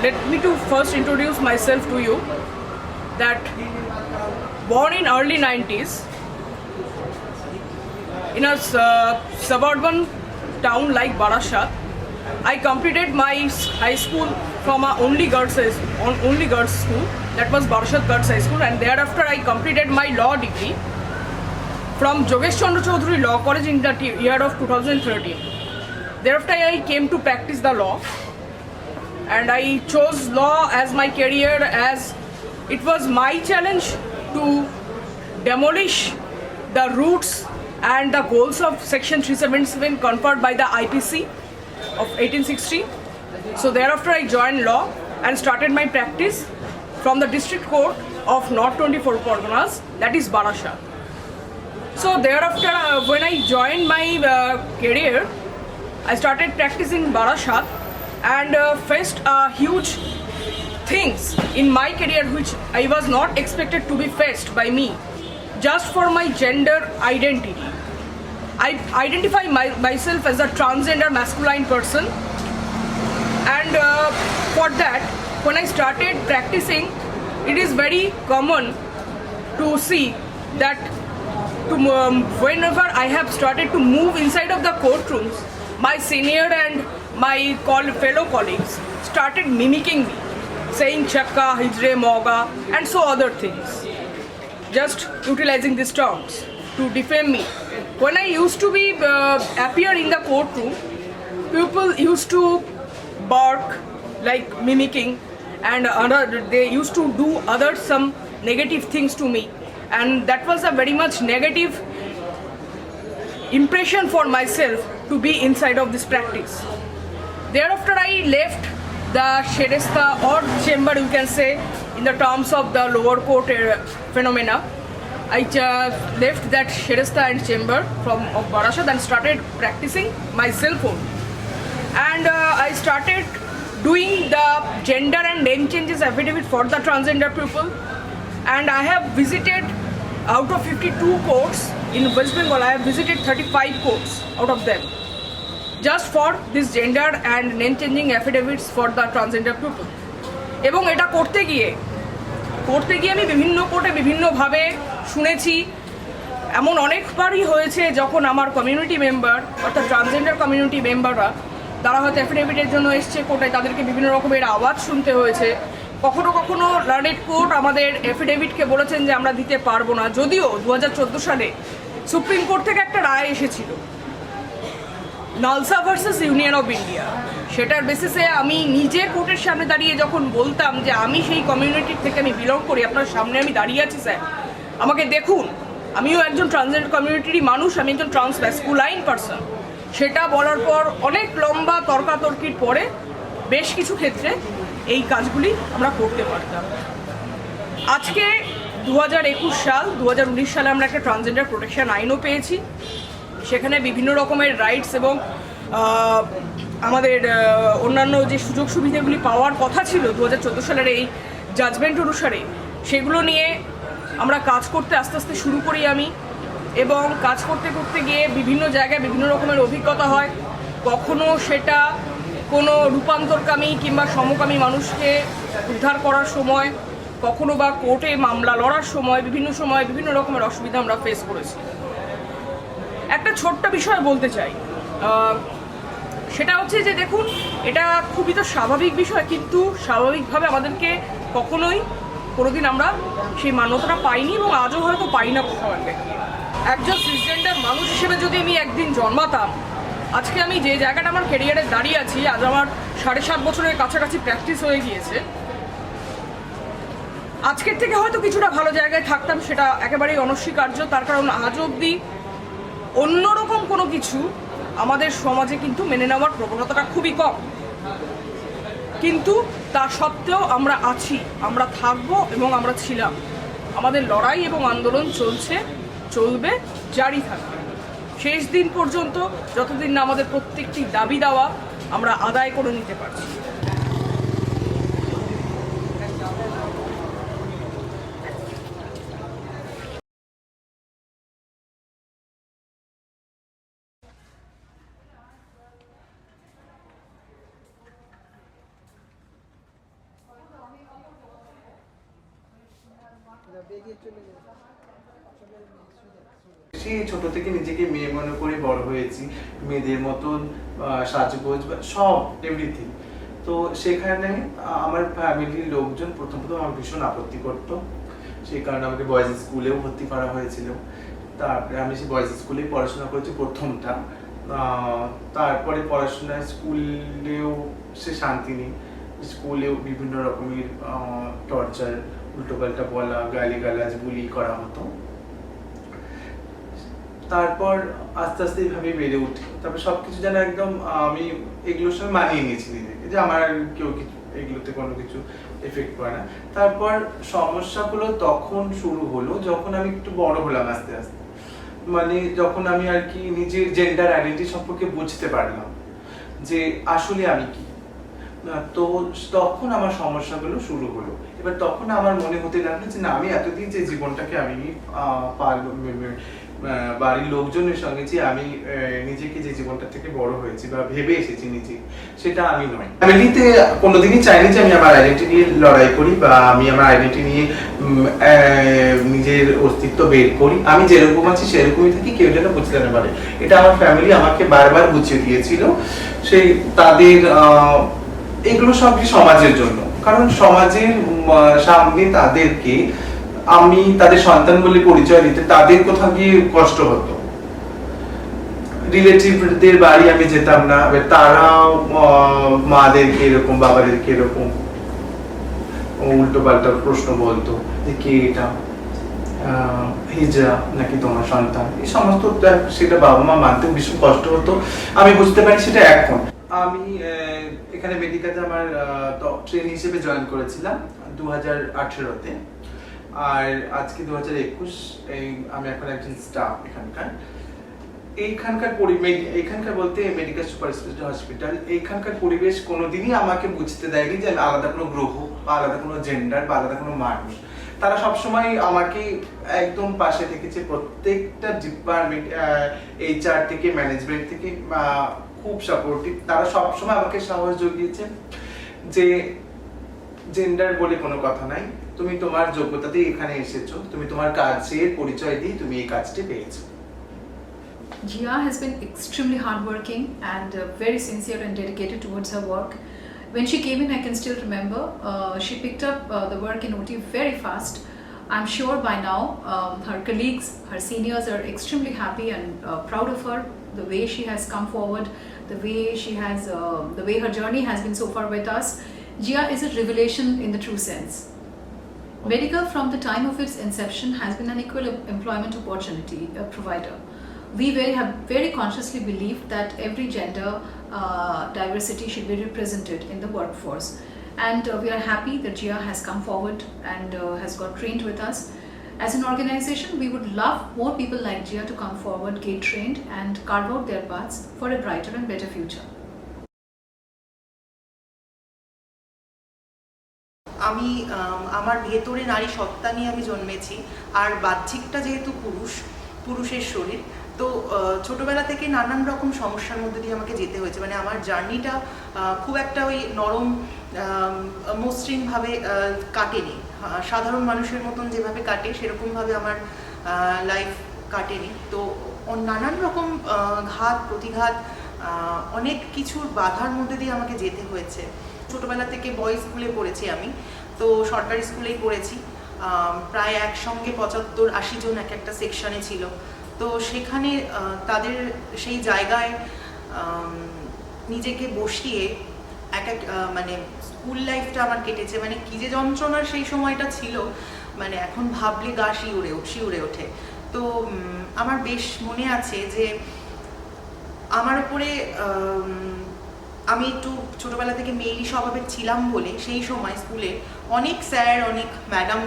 let me to first introduce myself to you. That born in early 90s in a suburban town like Barashat, I completed my high school from a only girls school, that was Barashat Girls High School, and thereafter I completed my law degree from Jogesh Chandra Chaudhary Law College in the year of 2013. Thereafter I came to practice the law, and I chose law as my career, as it was my challenge to demolish the roots and the goals of Section 377 conferred by the IPC of 1860. So thereafter I joined law and started my practice from the District Court of North 24 Parganas, that is Barashat. So thereafter when I joined my career, I started practicing Barashat and faced huge things in my career which I was not expected to be faced by me just for my gender identity. I identify myself as a transgender masculine person, and for that, when I started practicing, it is very common to see that whenever I have started to move inside of the courtrooms, my senior and my fellow colleagues started mimicking me, saying chakka, hijre, moga, and so other things, just utilizing these terms to defame me. When I used to be appear in the courtroom, people used to bark, like mimicking, and they used to do other some negative things to me, and that was a very much negative impression for myself to be inside of this practice. Thereafter I left the Sheresta or chamber, you can say, in the terms of the lower court phenomena. I left that Sheresta and chamber of Barashat and started practicing myself only. And I started doing the gender and name changes affidavit for the transgender people. And I have visited, out of 52 courts in West Bengal, I have visited 35 courts out of them, just for this gender and name changing affidavits for the transgender people. এবং এটা করতে গিয়ে আমি বিভিন্ন কোর্টে বিভিন্নভাবে শুনেছি, এমন অনেকবারই হয়েছে যখন আমার কমিউনিটি মেম্বার অর্থাৎ ট্রান্সজেন্ডার কমিউনিটি মেম্বাররা তারা হয়তো অ্যাফিডেভিটের জন্য এসছে কোর্টে, তাদেরকে বিভিন্ন রকমের আওয়াজ শুনতে হয়েছে। কখনো কখনো লার্নেড কোর্ট আমাদের অ্যাফিডেভিটকে বলেছেন যে আমরা দিতে পারবো না, যদিও 2014 সালে সুপ্রিম কোর্ট থেকে একটা রায় এসেছিল NALSA versus union of India. সেটার বেসিসে আমি নিজে কোর্টের সামনে দাঁড়িয়ে যখন বলতাম যে আমি সেই কমিউনিটির থেকে আমি বিলং করি, আপনার সামনে আমি দাঁড়িয়ে আছি স্যার, আমাকে দেখুন, আমিও একজন ট্রান্সজেন্ডার কমিউনিটিরই মানুষ, আমি একজন ট্রান্স ম্যাসকুলাইন পারসন। সেটা বলার পর অনেক লম্বা তর্কাতর্কির পরে বেশ কিছু ক্ষেত্রে এই কাজগুলি আমরা করতে পারতাম। আজকে 2021 সাল, 2019 সালে আমরা একটা ট্রান্সজেন্ডার প্রোটেকশন আইনও পেয়েছি। সেখানে বিভিন্ন রকমের রাইটস এবং আমাদের অন্যান্য যে সুযোগ সুবিধাগুলি পাওয়ার কথা ছিল 2014 সালের এই জাজমেন্ট অনুসারে, সেগুলো নিয়ে আমরা কাজ করতে আস্তে আস্তে শুরু করি আমি, এবং কাজ করতে করতে গিয়ে বিভিন্ন জায়গায় বিভিন্ন রকমের অভিজ্ঞতা হয়। কখনো সেটা কোনো রূপান্তরকামী কিংবা সমকামী মানুষকে উদ্ধার করার সময়, কখনো বা কোর্টে মামলা লড়ার সময় বিভিন্ন রকমের অসুবিধা আমরা ফেস করেছি। একটা ছোট্ট বিষয় বলতে চাই, সেটা হচ্ছে যে দেখুন, এটা খুবই তো স্বাভাবিক বিষয়, কিন্তু স্বাভাবিকভাবে আমাদেরকে কোনোদিন আমরা সেই মান্যতাটা পাইনি এবং আজও হয়তো পাই না কোথাও একটা। একজন সিসজেন্ডার মানুষ হিসেবে যদি আমি একদিন জন্মাতাম, আজকে আমি যে জায়গাটা আমার ক্যারিয়ারে দাঁড়িয়ে আছি, আজ আমার 7.5 বছরের কাছাকাছি প্র্যাকটিস হয়ে গিয়েছে, আজকের থেকে হয়তো কিছুটা ভালো জায়গায় থাকতাম, সেটা একেবারেই অনস্বীকার্য। তার কারণ আজ অবধি অন্যরকম কোনো কিছু আমাদের সমাজে কিন্তু মেনে নেওয়ার প্রবণতাটা খুবই কম, কিন্তু তা সত্ত্বেও আমরা আছি, আমরা থাকবো এবং আমরা ছিলাম। আমাদের লড়াই এবং আন্দোলন চলবে, জারি থাকবে শেষ দিন পর্যন্ত, যতদিন না আমাদের প্রত্যেকটি দাবি দাওয়া আমরা আদায় করে নিতে পারছি। সেই ছোট থেকে নিজেকে মেয়ে মনে করে বড় হয়েছি, মেয়েদের মতন সাজগোজ সব এভরিথিং। তো সেখানে আমার ফ্যামিলির লোকজন প্রথম আমার ভীষণ আপত্তি করতো, সেই কারণে আমাকে বয়েজ স্কুলেও ভর্তি করা হয়েছিল। তারপরে আমি সেই বয়েজ স্কুলেই পড়াশোনা করেছি প্রথমটা। তারপরে পড়াশোনা স্কুলেও সে শান্তি নেই, স্কুলেও বিভিন্ন রকমের টর্চার, উল্টোপাল্টা বলা, গালিগালাজ, বুলি করা হতো। তারপর আস্তে আস্তে এইভাবে বেড়ে উঠি। তারপর সবকিছু যেন একদম আমি এগুলোর সঙ্গে মানিয়ে নিয়েছি নিজেকে, যে আমার কেউ কিছু এগুলোতে কোনো কিছু এফেক্ট করে না। তারপর সমস্যাগুলো তখন শুরু হলো যখন আমি একটু বড় হলাম আস্তে আস্তে, মানে যখন আমি আর কি নিজের জেন্ডার আইডেন্টিটি সম্পর্কে বুঝতে পারলাম যে আসলে আমি কি। তো তখন আমার সমস্যাগুলো শুরু হলো। এবার তখন আমার মনে হতে লাগলো যে না, আমি এতদিন যে জীবনটাকে আমি বাড়ির লোকজনের সঙ্গে যে আমি নিজেকে যে জীবনটা থেকে বড় হয়েছি বা ভেবে এসেছি নিজে, সেটা আমি নয়। ফ্যামিলিতে কোনোদিনই চাইনি যে আমি আমার আইডেন্টিটি নিয়ে লড়াই করি বা আমি আমার আইডেন্টিটি নিয়ে নিজের অস্তিত্ব বের করি। আমি যেরকম আছি সেরকমই থাকি, কেউ যেন বুঝতে না পারে। এটা আমার ফ্যামিলি আমাকে বারবার বুঝিয়ে দিয়েছিল। সেই তাদের এগুলো সবই সমাজের জন্য, কারণ সমাজের সামনে তাদেরকে আমি তাদের সন্তান বলে পরিচয় দিতে তাদের কোথাও গিয়ে কষ্ট হতো। রিলেটিভদের বাড়ি আমি যেতাম না, তারাও মাদেরকে এরকম, বাবাদেরকে এরকম উল্টো পাল্টা প্রশ্ন বলতো যে কে এটা, হিজড়া নাকি তোমার সন্তান, এই সমস্ত। সেটা বাবা মা মানতে ভীষণ কষ্ট হতো। আমি বুঝতে পারি সেটা এখন। আমি এখানে মেডিকাতে আমার ট্রেন হিসেবে জয়েন করেছিলাম 2018-তে, আর আজকে 2021। আমি এখন একজন স্টাফ এখানকার। এইখানকার বলতে মেডিকেল সুপার স্পেশালিটি হসপিটাল। এইখানকার পরিবেশ কোনোদিনই আমাকে বুঝতে দেয়নি যে আমি আলাদা কোনো গ্রহ বা আলাদা কোনো জেন্ডার বা আলাদা কোনো মানুষ। তারা সবসময় আমাকে একদম পাশে থেকেছে, প্রত্যেকটা ডিপার্টমেন্ট, HR থেকে ম্যানেজমেন্ট থেকে খুব সাপোর্টিভ। তারা সবসময় আমাকে সাহস জুগিয়েছে যে জেন্ডার বলে কোনো কথা নাই, তুমি তোমার যোগ্যতাতেই এখানে এসেছো, তুমি তোমার কাজের পরিচয় দিয়ে তুমি এই কাজটি পেয়েছো। Jia has been extremely hardworking and very sincere and dedicated towards her work. When she came in, I can still remember, she picked up the work in OT very fast. I'm sure by now her colleagues, her seniors are extremely happy and proud of her, the way she has come forward, the way her journey has been so far with us. Jia is a revelation in the true sense. Medical, from the time of its inception, has been an equal employment opportunity provider. We have very consciously believed that every gender diversity should be represented in the workforce. And we are happy that Jia has come forward and has got trained with us. As an organization, we would love more people like Jia to come forward, get trained and carve out their paths for a brighter and better future. আমি আমার ভেতরে নারী সত্তা নিয়ে আমি জন্মেছি, আর বাহ্যিকটা যেহেতু পুরুষের শরীর, তো ছোটবেলা থেকে নানান রকম সমস্যার মধ্যে দিয়ে আমাকে যেতে হয়েছে। মানে আমার জার্নিটা খুব একটা ওই নরম মসৃণভাবে কাটেনি, সাধারণ মানুষের মতন যেভাবে কাটে সেরকমভাবে আমার লাইফ কাটেনি। তো নানান রকম ঘাত প্রতিঘাত, অনেক কিছুর বাধার মধ্যে দিয়ে আমাকে যেতে হয়েছে। ছোটোবেলা থেকে বয়েজ স্কুলে পড়েছি আমি, তো সরকারি স্কুলেই পড়েছি। প্রায় একসঙ্গে 75-80 জন এক একটা সেকশনে ছিল। তো সেখানে তাদের সেই জায়গায় নিজেকে বসিয়ে মানে স্কুল লাইফটা আমার কেটেছে। মানে কী যে যন্ত্রণার সেই সময়টা ছিল, মানে এখন ভাবলে গা শিউরে ওঠে। তো আমার বেশ মনে আছে যে আমার উপরে আমি একটু ছোটোবেলা থেকে মেয়েলি স্বভাবের ছিলাম বলে সেই সময় স্কুলে অনেক স্যার, অনেক ম্যাডাম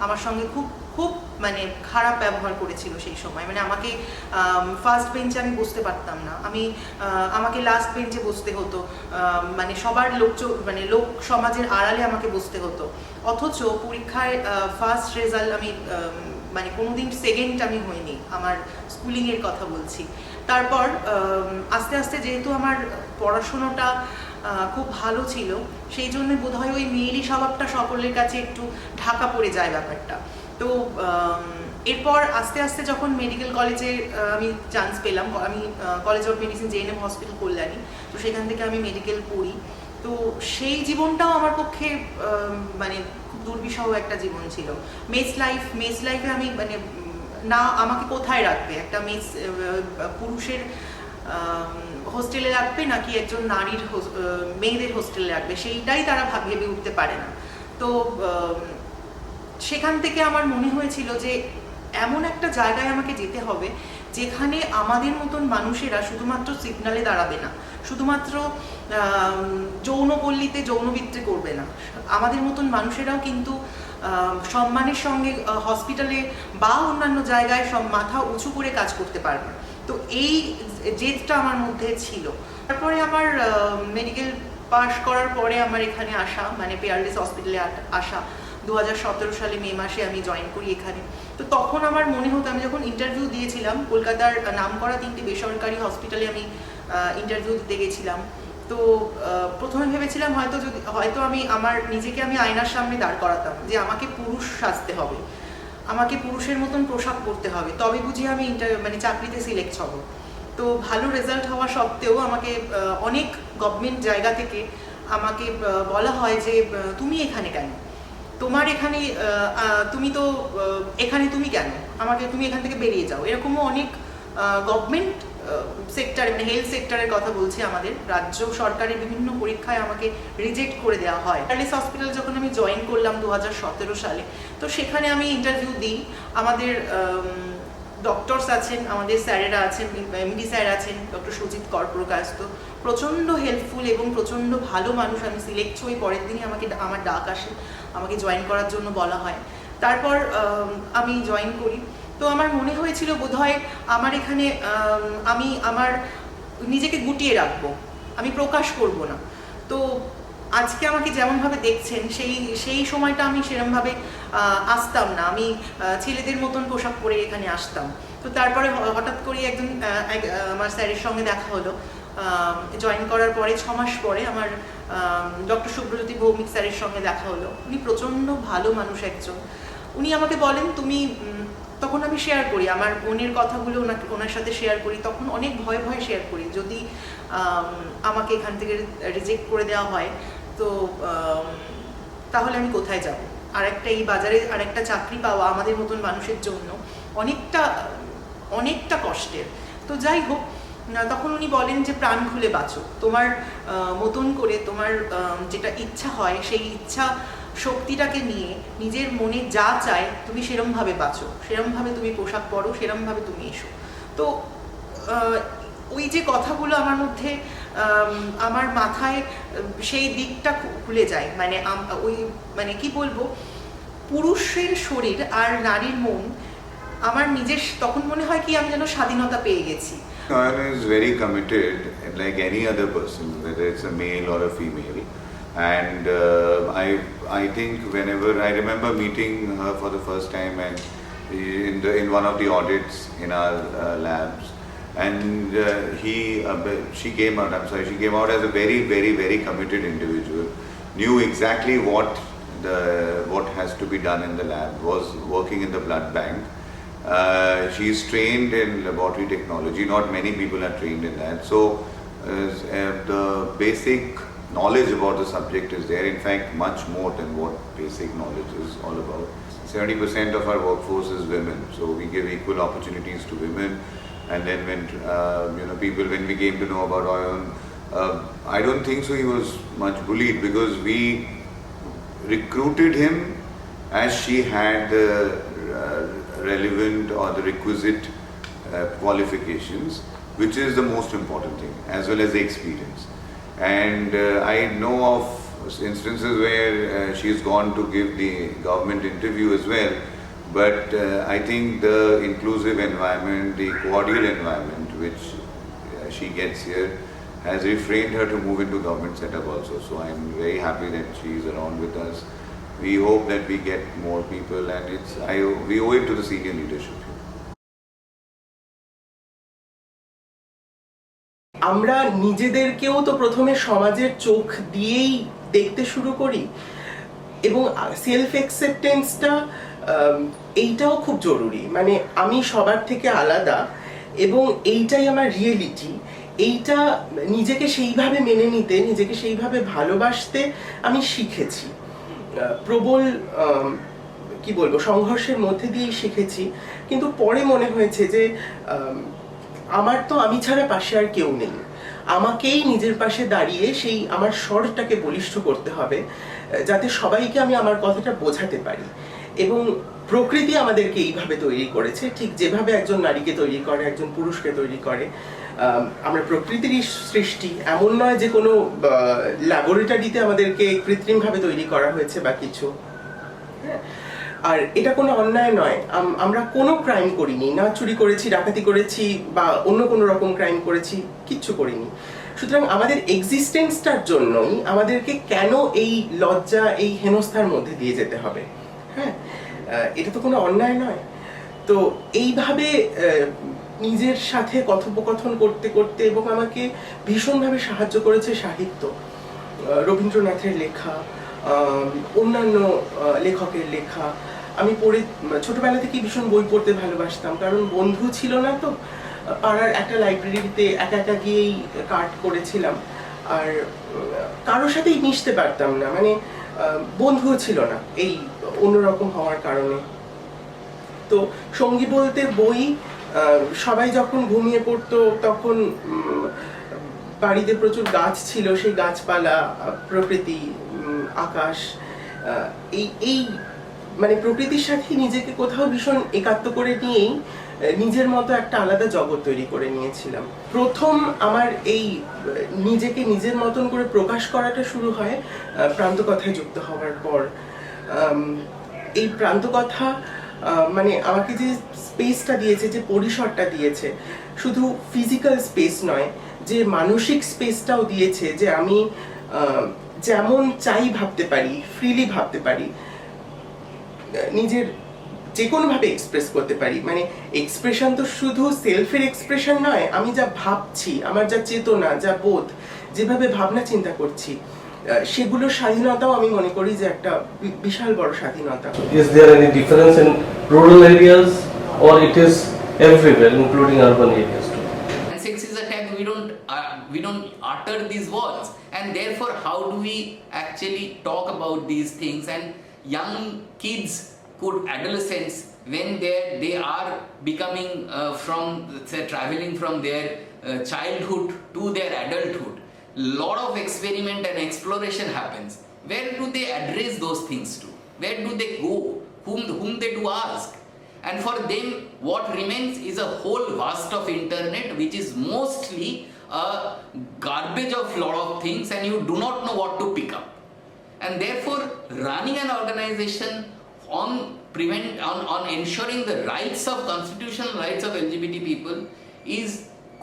আমার সঙ্গে খুব মানে খারাপ ব্যবহার করেছিল সেই সময়। মানে আমাকে ফার্স্ট বেঞ্চে আমি বসতে পারতাম না, আমাকে লাস্ট বেঞ্চে বসতে হতো, মানে সবার লোক সমাজের আড়ালে আমাকে বসতে হতো। অথচ পরীক্ষায় ফার্স্ট রেজাল্ট আমি মানে কোনোদিন সেকেন্ড আমি হইনি, আমার স্কুলিংয়ের কথা বলছি। তারপর আস্তে আস্তে যেহেতু আমার পড়াশোনাটা খুব ভালো ছিল, সেই জন্য বোধহয় ওই মেয়েলি স্বভাবটা সকলের কাছে একটু ঢাকা পড়ে যায় ব্যাপারটা। তো এরপর আস্তে আস্তে যখন মেডিকেল কলেজে আমি চান্স পেলাম, আমি college of medicine GNM hospital Kalyani, তো সেখান থেকে আমি মেডিকেল পড়ি। তো সেই জীবনটাও আমার পক্ষে মানে খুব দুর্বিষহ একটা জীবন ছিল। মেস লাইফে আমি মানে না আমাকে কোথায় রাখবে, একটা পুরুষের হোস্টেলে রাখবে নাকি একজন নারীর মেয়েদের হোস্টেলে রাখবে, সেইটাই তারা ভেবে উঠতে পারে না। তো সেখান থেকে আমার মনে হয়েছিল যে এমন একটা জায়গায় আমাকে যেতে হবে যেখানে আমাদের মতন মানুষেরা শুধুমাত্র সিগনালে দাঁড়াবে না, শুধুমাত্র যৌনপল্লীতে যৌনবিত্রে করবে না, আমাদের মতন মানুষেরাও কিন্তু সম্মানের সঙ্গে হসপিটালে বা অন্যান্য জায়গায় সব মাথা উঁচু করে কাজ করতে পারবে। তো এই জেদটা আমার মধ্যে ছিল। তারপরে আমার মেডিকেল পাস করার পরে আমার এখানে আসা, মানে পেয়ারলেস হসপিটালে আসা 2017 সালে মে মাসে আমি জয়েন করি এখানে। তো তখন আমার মনে হতো, আমি যখন ইন্টারভিউ দিয়েছিলাম কলকাতার নামকরা 3টি বেসরকারি হসপিটালে আমি ইন্টারভিউ দিতে গেছিলাম, তো প্রথমে ভেবেছিলাম হয়তো আমি আমার নিজেকে আমি আয়নার সামনে দাঁড় করাতাম যে আমাকে পুরুষ সাজতে হবে, আমাকে পুরুষের মতন পোশাক পরতে হবে, তবে বুঝি আমি মানে চাকরিতে সিলেক্ট হব। তো ভালো রেজাল্ট হওয়া সত্ত্বেও আমাকে অনেক গভর্নমেন্ট জায়গা থেকে আমাকে বলা হয় যে তুমি এখানে কেন, তোমার এখানে তুমি তো এখানে তুমি কেন, তুমি এখান থেকে বেরিয়ে যাও। এরকমও অনেক গভর্নমেন্ট সেক্টরে, মানে হেলথ সেক্টরের কথা বলছি, আমাদের রাজ্য সরকারের বিভিন্ন পরীক্ষায় আমাকে রিজেক্ট করে দেওয়া হয়। পেয়ারলেস হসপিটাল যখন আমি জয়েন করলাম 2017 সালে, তো সেখানে আমি ইন্টারভিউ দিই। আমাদের ডক্টরস আছেন, আমাদের স্যারেরা আছেন, এমডি স্যার আছেন, ডক্টর সুজিত কর্পোরকায়স্থ, প্রচণ্ড হেল্পফুল এবং প্রচণ্ড ভালো মানুষ। আমি সিলেক্ট হই, পরের দিনই আমার ডাক আসে, আমাকে জয়েন করার জন্য বলা হয়। তারপর আমি জয়েন করি। তো আমার মনে হয়েছিল বোধহয় আমার এখানে আমি আমার নিজেকে গুটিয়ে রাখবো, আমি প্রকাশ করব না। তো আজকে আমাকে যেমনভাবে দেখছেন সেই সময়টা আমি সেরমভাবে আসতাম না, আমি ছেলেদের মতন পোশাক পরে এখানে আসতাম। তো তারপরে হঠাৎ করে একজন আমার স্যারের সঙ্গে দেখা হলো। জয়েন করার পরে 6 মাস পরে আমার ডক্টর সুব্রজ্যোতি ভৌমিক স্যারের সঙ্গে দেখা হলো। উনি প্রচণ্ড ভালো মানুষ একজন। উনি আমাকে বলেন তুমি, তখন আমি শেয়ার করি আমার বোনের কথাগুলো ওনার সাথে শেয়ার করি, তখন অনেক ভয়ে ভয়ে শেয়ার করি, যদি আমাকে এখান থেকে রিজেক্ট করে দেওয়া হয় তো তাহলে আমি কোথায় যাব। এই বাজারে আরেকটা চাকরি পাওয়া আমাদের মতন মানুষের জন্য অনেকটা কষ্টের। তো যাই হোক, তখন উনি বলেন যে প্রাণ খুলে বাঁচো, তোমার মতন করে তোমার যেটা ইচ্ছা হয় সেই ইচ্ছা শক্তিটাকে নিয়ে নিজের মনে যা চায় তুমি সেরমভাবে বাঁচো, সেরমভাবে তুমি পোশাক পরো, সেরমভাবে তুমি এসো। তো ওই যে কথাগুলো আমার মধ্যে, আমার মাথায় সেই দিকটা খুলে যায়, মানে কি বলবো, পুরুষের শরীর আর নারীর মন, আমার নিজের তখন মনে হয় কি আমি যেন স্বাধীনতা পেয়ে গেছি। Noyan is very committed, like any other person, whether it's a male or a female. And I think whenever I remember meeting her for the first time and in one of the audits in our labs, and she came out as a very, very, very committed individual, knew exactly what has to be done in the lab, was working in the blood bank. She's trained in laboratory technology. Not many people are trained in that. So the basic knowledge about the subject is there. In fact, much more than what basic knowledge is all about. 70% of our workforce is women. So we give equal opportunities to women. And then when when we came to know about Noyan, I don't think so he was much bullied, because we recruited him as she had the relevant or the requisite qualifications, which is the most important thing, as well as the experience. And I know of instances where she's gone to give the government interview as well, but I think the inclusive environment, the cordial environment which she gets here has refrained her to move into government setup also. So I'm very happy that she's around with us. We hope that we get more people, and we owe it to the senior leadership. আমরা নিজেদেরকেও তো প্রথমে সমাজের চোখ দিয়েই দেখতে শুরু করি, এবং সেলফ অ্যাকসেপ্টেন্সটা এইটাও খুব জরুরি, মানে আমি সবার থেকে আলাদা এবং এইটাই আমার রিয়েলিটি। এইটা নিজেকে সেইভাবে মেনে নিতে, নিজেকে সেইভাবে ভালোবাসতে আমি শিখেছি। প্রবল কি বলবো, সংঘর্ষের মধ্যে দিয়েই শিখেছি। কিন্তু পরে মনে হয়েছে যে আমার তো আমি ছাড়া পাশে আর কেউ নেই, আমাকেই নিজের পাশে দাঁড়িয়ে সেই আমার স্বরটাকে বলিষ্ঠ করতে হবে, যাতে সবাইকে আমি আমার কথাটা বোঝাতে পারি। এবং প্রকৃতি আমাদেরকে এইভাবে তৈরি করেছে, ঠিক যেভাবে একজন নারীকে তৈরি করে, একজন পুরুষকে তৈরি করে। আমরা প্রকৃতিরই সৃষ্টি, এমন নয় যে কোনো ল্যাবরেটরিতে আমাদেরকে কৃত্রিমভাবে তৈরি করা হয়েছে বা কিছু। হ্যাঁ, আর এটা কোনো অন্যায় নয়। আমরা কোনো ক্রাইম করিনি, না চুরি করেছি, ডাকাতি করেছি বা অন্য কোনো রকম ক্রাইম করেছি, কিচ্ছু করিনি। সুতরাং আমাদের এক্সিস্টেন্সটার জন্যই আমাদেরকে কেন এই লজ্জা, এই হেনস্থার মধ্যে দিয়ে যেতে হবে? হ্যাঁ, এটা তো কোনো অন্যায় নয়। তো এইভাবে নিজের সাথে কথোপকথন করতে করতে, এবং আমাকে ভীষণভাবে সাহায্য করেছে সাহিত্য, রবীন্দ্রনাথের লেখা, অন্যান্য লেখকের লেখা। আমি পড়ে ছোটবেলা থেকেই ভীষণ বই পড়তে ভালোবাসতাম, কারণ বন্ধু ছিল না, তো পাড়ার একটা লাইব্রেরিতে একা একা গিয়েই কাট করেছিলাম, আর কারোর সাথেই মিশতে পারতাম না, মানে বন্ধুও ছিল না এই অন্যরকম হওয়ার কারণে। তো সঙ্গী বলতে বই, সবাই যখন ঘুমিয়ে পড়তো তখন বাড়িতে প্রচুর গাছ ছিল, সেই গাছপালা, প্রকৃতি, আকাশ, এই এই মানে প্রকৃতির সাথে নিজেকে কোথাও ভীষণ একাত্ম করে নিয়েই নিজের মতো একটা আলাদা জগৎ তৈরি করে নিয়েছিলাম। প্রথম আমার এই নিজেকে নিজের মতন করে প্রকাশ করাটা শুরু হয় প্রান্তকথায় যুক্ত হওয়ার পর। এই প্রান্তকথা মানে আমাকে যে স্পেসটা দিয়েছে, যে পরিসরটা দিয়েছে, শুধু ফিজিক্যাল স্পেস নয়, যে মানসিক স্পেসটাও দিয়েছে, যে আমি যেমন চাই ভাবতে পারি, ফ্রিলি ভাবতে পারি, নিজের যে কোনোভাবে এক্সপ্রেস করতে পারি। মানে এক্সপ্রেশন তো শুধু সেলফের এক্সপ্রেশন নয়, আমি যা ভাবছি, আমার যা চেতনা, যা বোধ, যেভাবে ভাবনা চিন্তা করছি, সেগুলোর স্বাধীনতাও আমি মনে করি যে একটা বিশাল বড় স্বাধীনতা। Is there any difference in rural areas or it is everywhere, including urban areas too? And sex is a taboo. We don't utter these words, and therefore, how do we actually talk about these things? And young kids, adolescents, when they are becoming from, say, traveling from their childhood to their adulthood, lot of experiment and exploration happens. Where do they address those things to? Where do they go? Whom they do ask? And for them, what remains is a whole vast of internet, which is mostly a garbage of lot of things, and you do not know what to pick up. And therefore, running an organization on ensuring the rights of constitutional rights of LGBT people is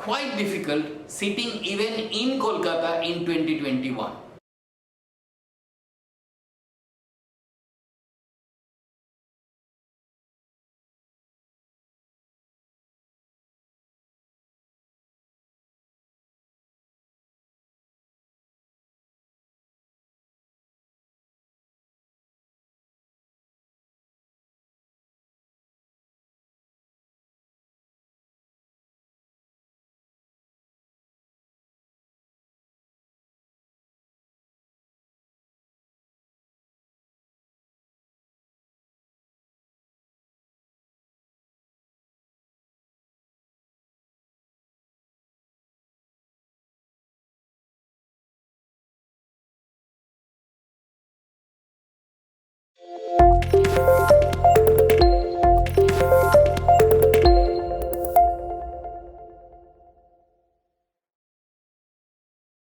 quite difficult, sitting even in Kolkata in 2021.